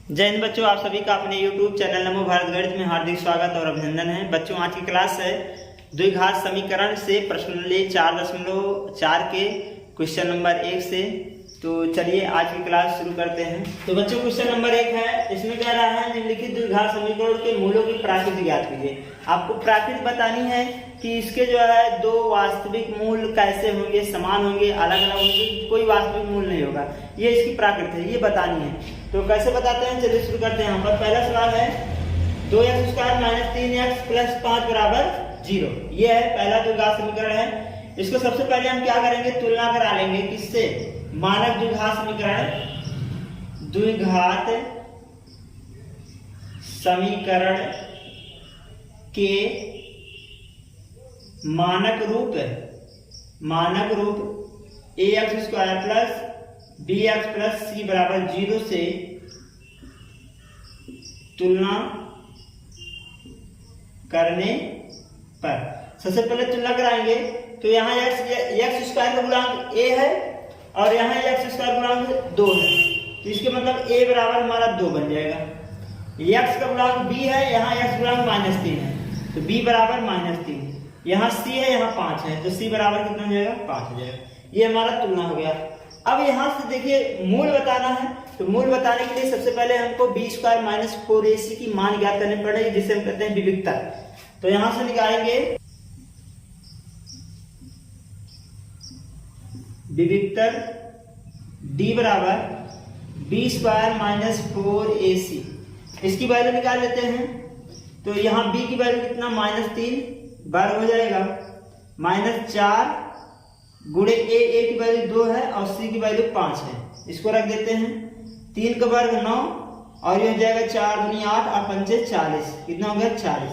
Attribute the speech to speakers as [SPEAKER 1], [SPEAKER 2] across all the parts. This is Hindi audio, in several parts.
[SPEAKER 1] जय हिंद बच्चों, आप सभी का अपने YouTube चैनल नमो भारत गणित में हार्दिक स्वागत और अभिनंदन है। बच्चों, आज की क्लास है द्विघात समीकरण से प्रश्नावली 4.4 के क्वेश्चन नंबर 1 से। तो चलिए आज की क्लास शुरू करते हैं। तो बच्चों, क्वेश्चन नंबर 1 है, इसमें कह रहा है निम्नलिखित द्विघात समीकरण के मूलों की प्राकृत ज्ञात कीजिए। आपको प्राकृत बतानी है कि इसके जो है दो वास्तविक मूल कैसे होंगे, समान होंगे, अलग अलग होंगे, कोई वास्तविक मूल नहीं होगा। ये इसकी प्राकृत है, ये बतानी है। तो कैसे बताते हैं, चलिए शुरू करते हैं। यहाँ पर पहला सवाल है 2x² - 3x + 5 = 0। ये है पहला द्विघात समीकरण है। इसको सबसे पहले हम क्या करेंगे, तुलना करा लेंगे किससे, मानक द्विघात समीकरण, द्विघात समीकरण के मानक रूप ax² + bx + c = 0 से तुलना करने पर सबसे पहले तुलना कराएंगे। तो यहाँ x² का गुणांक a है और यहाँ x² गुणांक 2 है। तो इसके मतलब a बराबर हमारा 2 बन जाएगा। x का गुणांक b है, यहाँ x गुणांक -3 है, तो b बराबर -3। यहाँ c है, यहाँ 5 है, तो c बराबर कितना हो जाएगा, 5 हो जाएगा। ये हमारा तुलना हो गया। अब यहाँ से देखिए मूल बताना है। तो मूल बताने के लिए सबसे पहले हमको b² - 4ac की मान ज्ञात करनी पड़ेगी, जिसे हम कहते हैं विविक्तर। तो यहाँ से निकालेंगे विविक्तर d बराबर b² - 4ac। इसकी वैल्यू निकाल लेते हैं। तो यहाँ b की वैल्यू कितना, -3 वर्ग हो जाएगा, -4 गुणे a की वैल्यू 2 है और c की वैल्यू 5 है। इसको रख देते हैं। 3 का वर्ग 9 और ये हो जाएगा 4 दूनी 8 और 5 40। कितना हो गया, 40।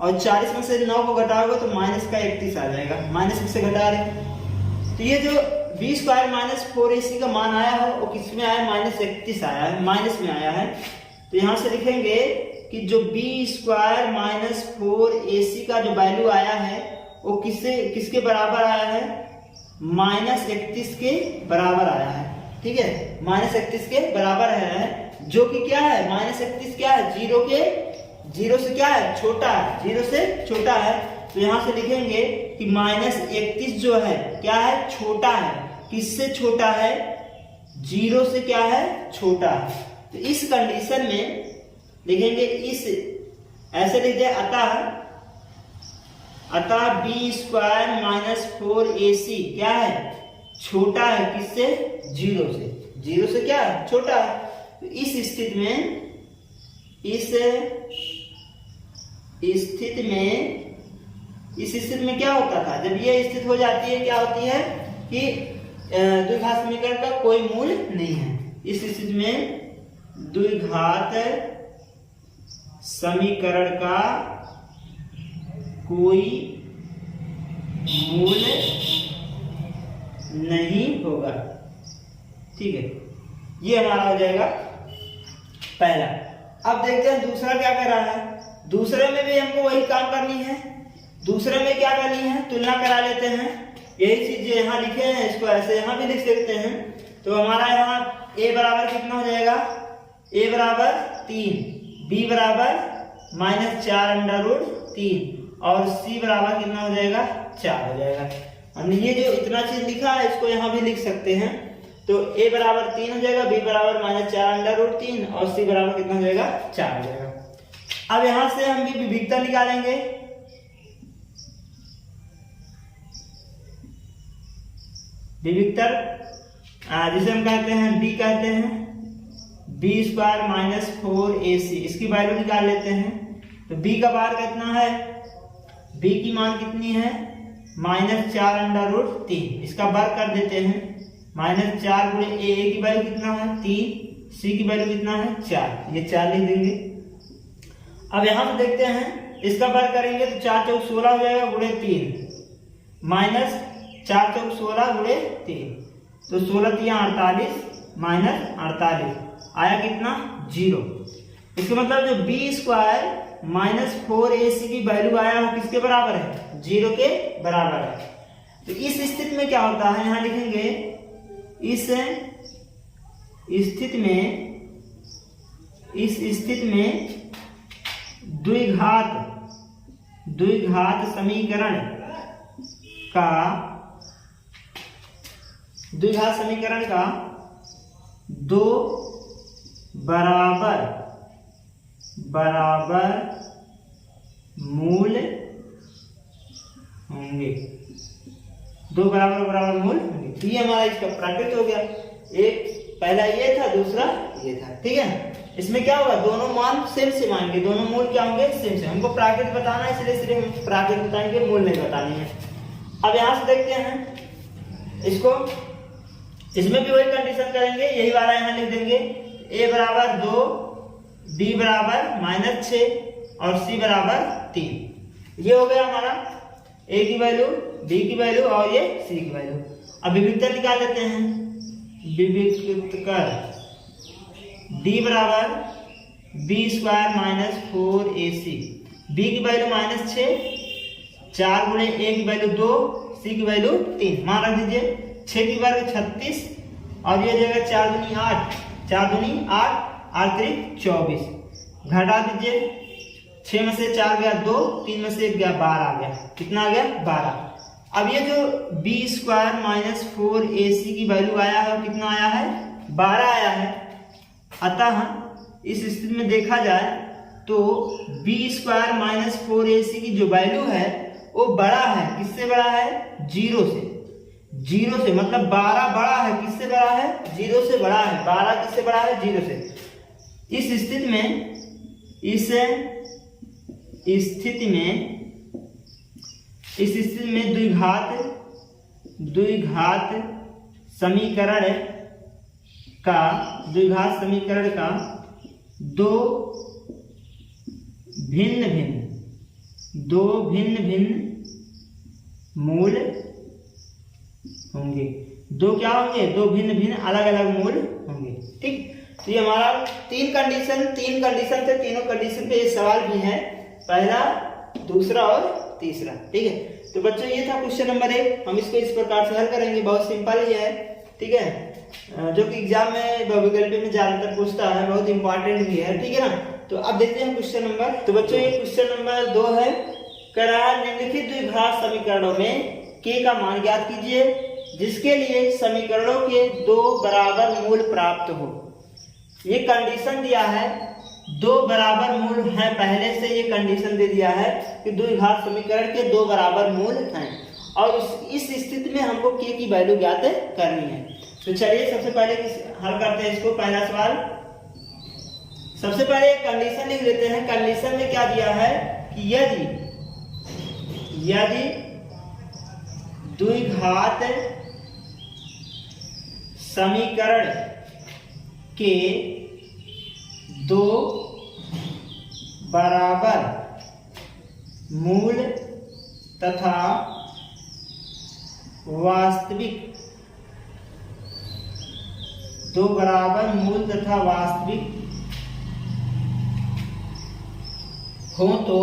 [SPEAKER 1] और 40 में से 9 को घटाओगे तो -31 आ जाएगा। -1 से घटा रहे। तो ये जो b² - 4ac का मान आया है वो किस में आया, -31 आया है, माइनस में आया है। तो यहाँ से लिखेंगे कि जो b² - 4ac का जो वैल्यू आया है वो किसके बराबर आया है, -31 के बराबर आया है। ठीक है, -31 के बराबर है, जो कि क्या है, -31 क्या है, 0 से क्या है, छोटा है, 0 से छोटा है। तो यहां से लिखेंगे कि -31 जो है क्या है, छोटा है। किससे छोटा है, 0 से क्या है, छोटा है। तो इस कंडीशन में लिखेंगे, इस ऐसे लिख दे, अतः b² - 4ac क्या है, छोटा है, किससे, 0 से। 0 से क्या है, छोटा है। तो इस स्थिति में क्या होता था, जब ये स्थिति हो जाती है, क्या होती है कि द्विघात समीकरण का कोई मूल नहीं है। इस स्थिति में द्विघात समीकरण का कोई मूल नहीं होगा। ठीक है, ये हमारा हो जाएगा पहला। अब देखते हैं दूसरा क्या कर रहा है। दूसरे में भी हमको वही काम करनी है। दूसरे में क्या करनी है, तुलना करा लेते हैं। यही चीज यहाँ लिखे हैं, इसको ऐसे यहाँ भी लिख सकते हैं। तो हमारा यहाँ a बराबर कितना हो जाएगा, a बराबर 3, b बराबर -4√3 और c बराबर कितना हो जाएगा, 4 हो जाएगा। हमने ये जो इतना चीज लिखा है इसको यहाँ भी लिख सकते हैं। तो a बराबर 3 हो जाएगा, b बराबर -4√3 और c बराबर कितना हो जाएगा, 4 हो जाएगा। अब यहां से हम भी विविक्तर निकालेंगे। विविक्तर जिसे हम कहते हैं b कहते हैं, b² - 4ac। इसकी वैल्यू निकाल लेते हैं। तो b का मान कितना है, b की मान कितनी है, -4√3। इसका वर्ग कर देते हैं। -4 गुणे a की वैल्यू कितना है, 3, c की वैल्यू कितना है, 4। ये 4 लिख देंगे। अब यहां से देखते हैं, इसका वर्ग करेंगे तो 4 चौक 16 हो जाएगा, गुणे 3 -4 चौक 16 गुणे 3, तो 16 3 48 -48 आया कितना, 0। इसका मतलब जो b² - 4ac की वैल्यू आया वो किसके बराबर है, 0 के बराबर है। तो इस स्थिति में क्या होता है, यहां लिखेंगे, इस स्थिति में इस स्थिति में द्विघात समीकरण का दो बराबर मूल होंगे। दो बराबर मूल होंगे। तो ये हमारा इसका प्राकृत हो गया। एक पहला ये था, दूसरा ये था। ठीक है, इसमें क्या होगा, दोनों मान सेम आएंगे, दोनों मूल क्या होंगे, सेम। हमको प्राकृत बताना है, इसलिए सिर्फ हम प्राकृत बताएंगे, मूल नहीं बतानी है। अब यहां से देखते हैं इसको, इसमें भी वही कंडीशन करेंगे, यही वाला यहाँ लिख देंगे। a बराबर 2, b बराबर -6 और c बराबर 3। ये हो गया हमारा a की वैल्यू, b की वैल्यू और ये c की वैल्यू। अब विविधता निकाल लेते हैं। विविधत कर d बराबर b² - 4ac। b की वैल्यू -6, 4 गुणे a की वैल्यू 2, c की वैल्यू 3। मान रख दीजिए 6 की वर्ग 36 और ये जगह 4 दूनी 8, 4 दूनी 8, 8 त्रिक 24। घटा दीजिए, 6 में से 4 गया 2, 3 में से 1 गया 12 आ गया। कितना आ गया, 12। अब ये जो b² - 4ac की वैल्यू आया है, कितना आया है, 12 आया है। अतः इस स्थिति में देखा जाए तो b² - 4ac की जो वैल्यू है वो बड़ा है। किससे बड़ा है, 0 से। 0 से मतलब 12 बड़ा है, किससे बड़ा है, 0 से बड़ा है। 12 किससे बड़ा है, 0 से। इस स्थिति में द्विघात समीकरण का दो भिन्न मूल होंगे। दो क्या होंगे, दो भिन्न अलग अलग मूल होंगे। ठीक, तो ये हमारा तीन कंडीशन थे। तीनों कंडीशन पे ये सवाल भी है, पहला, दूसरा और तीसरा। ठीक है, तो बच्चों ये था क्वेश्चन नंबर 1। हम इसको इस प्रकार से हल करेंगे, बहुत सिंपल ही है। ठीक है, जो कि एग्जाम में विकल्प में ज्यादातर पूछता है, बहुत इंपॉर्टेंट भी है। ठीक है ना, तो अब देखते हैं क्वेश्चन नंबर। तो बच्चों ये क्वेश्चन नंबर 2 है। करा निम्नलिखित द्विघात समीकरणों में k का मान ज्ञात कीजिए जिसके लिए समीकरणों के दो बराबर मूल प्राप्त हो। ये कंडीशन दिया है, दो बराबर मूल हैं। पहले से ये कंडीशन दे दिया है कि द्विघात समीकरण के दो बराबर मूल हैं और इस स्थिति में हमको k की वैल्यू ज्ञात करनी है। तो चलिए सबसे पहले हल करते हैं इसको। पहला सवाल, सबसे पहले कंडीशन लिख लेते हैं। कंडीशन में क्या दिया है कि यदि द्विघात समीकरण के दो बराबर मूल तथा वास्तविक हो तो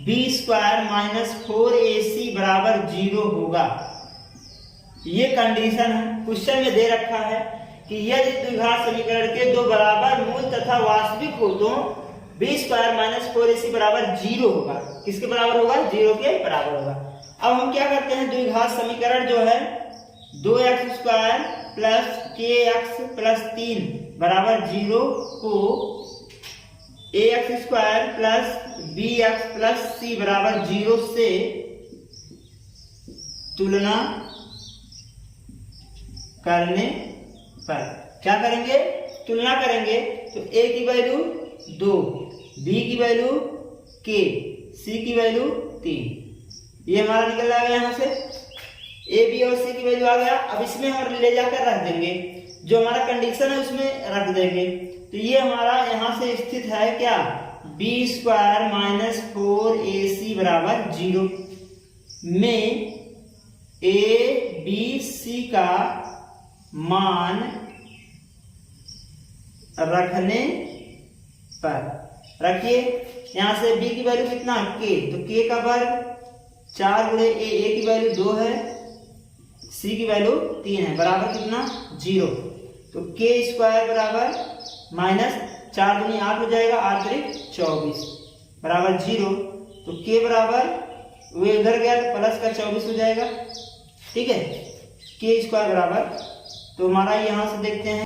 [SPEAKER 1] b² - 4ac बराबर 0 होगा। ये कंडीशन है, क्वेश्चन में दे रखा है कि यदि द्विघात समीकरण के दो बराबर मूल तथा वास्तविक हो तो b² - 4ac बराबर 0 होगा। किसके बराबर होगा, 0 के बराबर होगा। अब हम क्या करते हैं, द्विघात समीकरण जो है 2x² + kx + 3 बराबर 0 को ax² + bx + c बराबर 0 से तुलना करने पर क्या करेंगे, तुलना करेंगे। तो a की वैल्यू 2, b की वैल्यू k, c की वैल्यू 3। ये हमारा निकल आएगा यहाँ से, a b और c की वैल्यू आ गया। अब इसमें हम ले जाकर रख देंगे, जो हमारा कंडीशन है उसमें रख देंगे। तो ये हमारा यहाँ से स्थित है क्या, b² - 4ac बराबर 0 में a b c का मान रखने पर। रखिए यहां से b की वैल्यू कितना, k, तो k का वर्ग 4 गुणे a की वैल्यू 2 है, c की वैल्यू 3 है, बराबर कितना, 0। तो के स्क्वायर बराबर माइनस 4 दूनी 8 हो जाएगा, 8 त्रिक 24 बराबर 0। तो के बराबर वो इधर गया तो प्लस का 24 हो जाएगा, ठीक है। के स्क्वायर बराबर, तो हमारा यहाँ से देखते हैं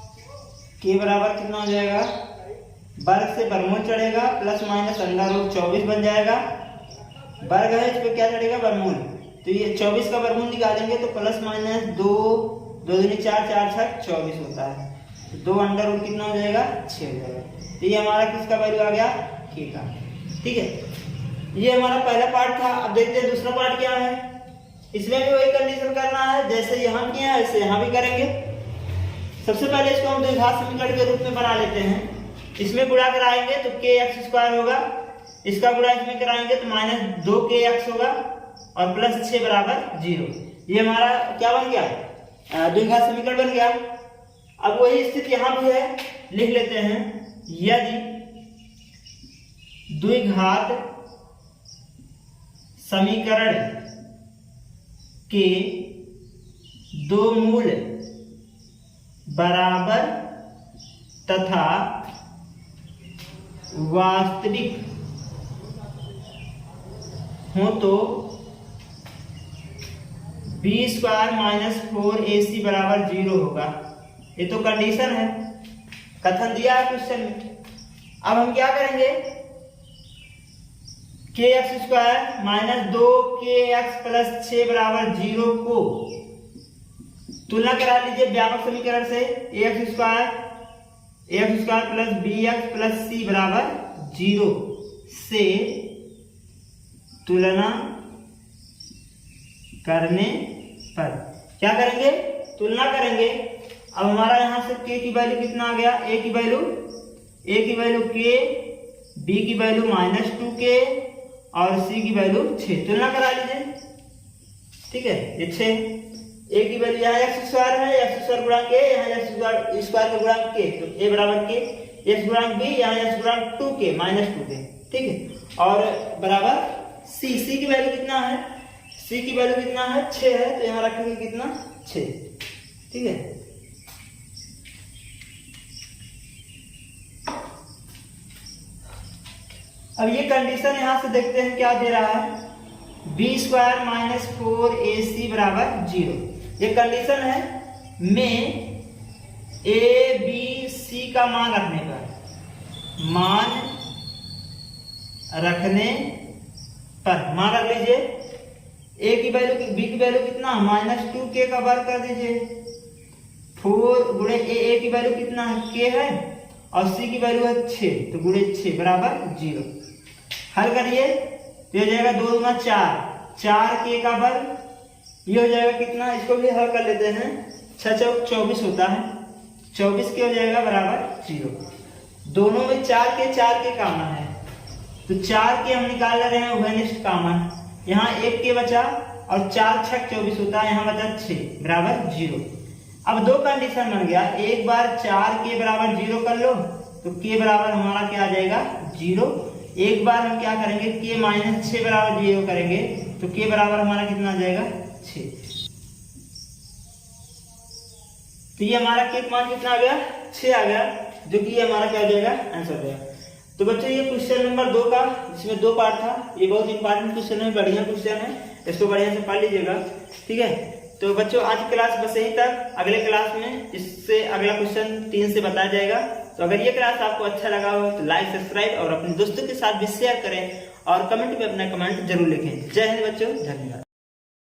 [SPEAKER 1] के बराबर कितना हो जाएगा, वर्ग से वर्गमूल चढ़ेगा प्लस माइनस अंडर रूट 24 बन जाएगा, वर्ग है इस पे क्या चढ़ेगा वर्गमूल, तो ये 24 का वर्गमूल निकालेंगे तो प्लस माइनस 2 दूनी 4 4 6 24 होता है, तो 2 अंडर रूट कितना हो जाएगा 6 हो जाएगा। तो ये हमारा किसका वैल्यू आ गया, के का, ठीक है। ये हमारा पहला पार्ट था। अब देखते हैं दूसरा पार्ट क्या है। इसमें भी वही कंडीशन करना है जैसे यहाँ किया है ऐसे यहाँ भी करेंगे। सबसे पहले इसको हम द्विघात समीकरण के रूप में बना लेते हैं। इसमें गुणा कराएंगे तो के एक्स स्क्वायर होगा, इसका गुणा इसमें कराएंगे तो माइनस 2 के एक्स होगा और प्लस 6 बराबर 0। ये हमारा क्या बन गया, द्विघात समीकरण बन गया। अब वही स्थिति यहाँ भी है, लिख लेते हैं। यदि द्विघात समीकरण के दो मूल बराबर तथा वास्तविक हो तो बी स्क्वायर माइनस 4ac बराबर 0 होगा। ये तो कंडीशन है, कथन दिया है क्वेश्चन में। अब हम क्या करेंगे, के एक्स स्क्वायर माइनस 2 के एक्स प्लस 6 बराबर 0 को तुलना करा लीजिए व्यापक समीकरण से। A X square plus B X plus C बराबर 0 से तुलना करने पर क्या करेंगे, तुलना करेंगे। अब हमारा यहां से के की वैल्यू कितना आ गया, ए की वैल्यू के, बी की वैल्यू माइनस 2k और सी की वैल्यू 6। तुलना करा लीजिए, ठीक है। ये 6, ए की वैल्यू यहाँ एक्स स्क्वायर है, एक्स स्क्वायर गुणा के, यहाँ एक्स स्क्वायर का गुणा के, तो ए बराबर के, एक्स गुणा बी, यहाँ एक्स गुणा 2k माइनस 2k, ठीक है। और बराबर सी, सी की वैल्यू कितना है, सी की वैल्यू कितना है 6 है, तो यहाँ रखेंगे कितना 6, ठीक है। अब ये कंडीशन यहां से देखते हैं क्या दे रहा है, बी स्क्वायर माइनस 4ac बराबर 0। ये कंडीशन है में ए बी सी का मान रखने पर मान रख लीजिए। ए की वैल्यू, बी की वैल्यू कितना माइनस 2k का वर्ग कर दीजिए, 4 गुणे ए की वैल्यू कितना है k है और सी की वैल्यू है 6, तो गुणे 6 बराबर 0। हल करिए तो ये हो जाएगा 2 गुना 4k का वर्ग, ये हो जाएगा कितना, इसको भी हल कर लेते हैं। 6 चौक 24 होता है, 24 के हो जाएगा बराबर 0। दोनों में 4k कॉमन है, तो 4k हम निकाल रहे हैं उभयनिष्ठ कॉमन। यहाँ 1k बचा और 4 6 24 होता है, यहाँ बचा 6 बराबर 0। अब दो कंडीशन बन गया, एक बार 4k बराबर 0 कर लो तो k बराबर हमारा क्या आ जाएगा 0। एक बार हम क्या करेंगे, k माइनस 6 बराबर 0 करेंगे तो k बराबर हमारा कितना आ जाएगा 6। तो ये हमारा k मान कितना आ गया 6 आ गया, जो कि ये हमारा क्या हो जाएगा आंसर हो जाएगा। तो बच्चों ये क्वेश्चन नंबर 2 का, जिसमें 2 पार्ट था, ये बहुत इंपॉर्टेंट क्वेश्चन है, बढ़िया क्वेश्चन है, इसको बढ़िया से पढ़ लीजिएगा, ठीक है। तो बच्चों आज की क्लास बस यहीं तक। अगले क्लास में इससे अगला क्वेश्चन 3 से बताया जाएगा। तो अगर ये क्लास आपको अच्छा लगा हो तो लाइक, सब्सक्राइब और अपने दोस्तों के साथ भी शेयर करें और कमेंट में अपना कमेंट जरूर लिखें। जय हिंद बच्चों, धन्यवाद।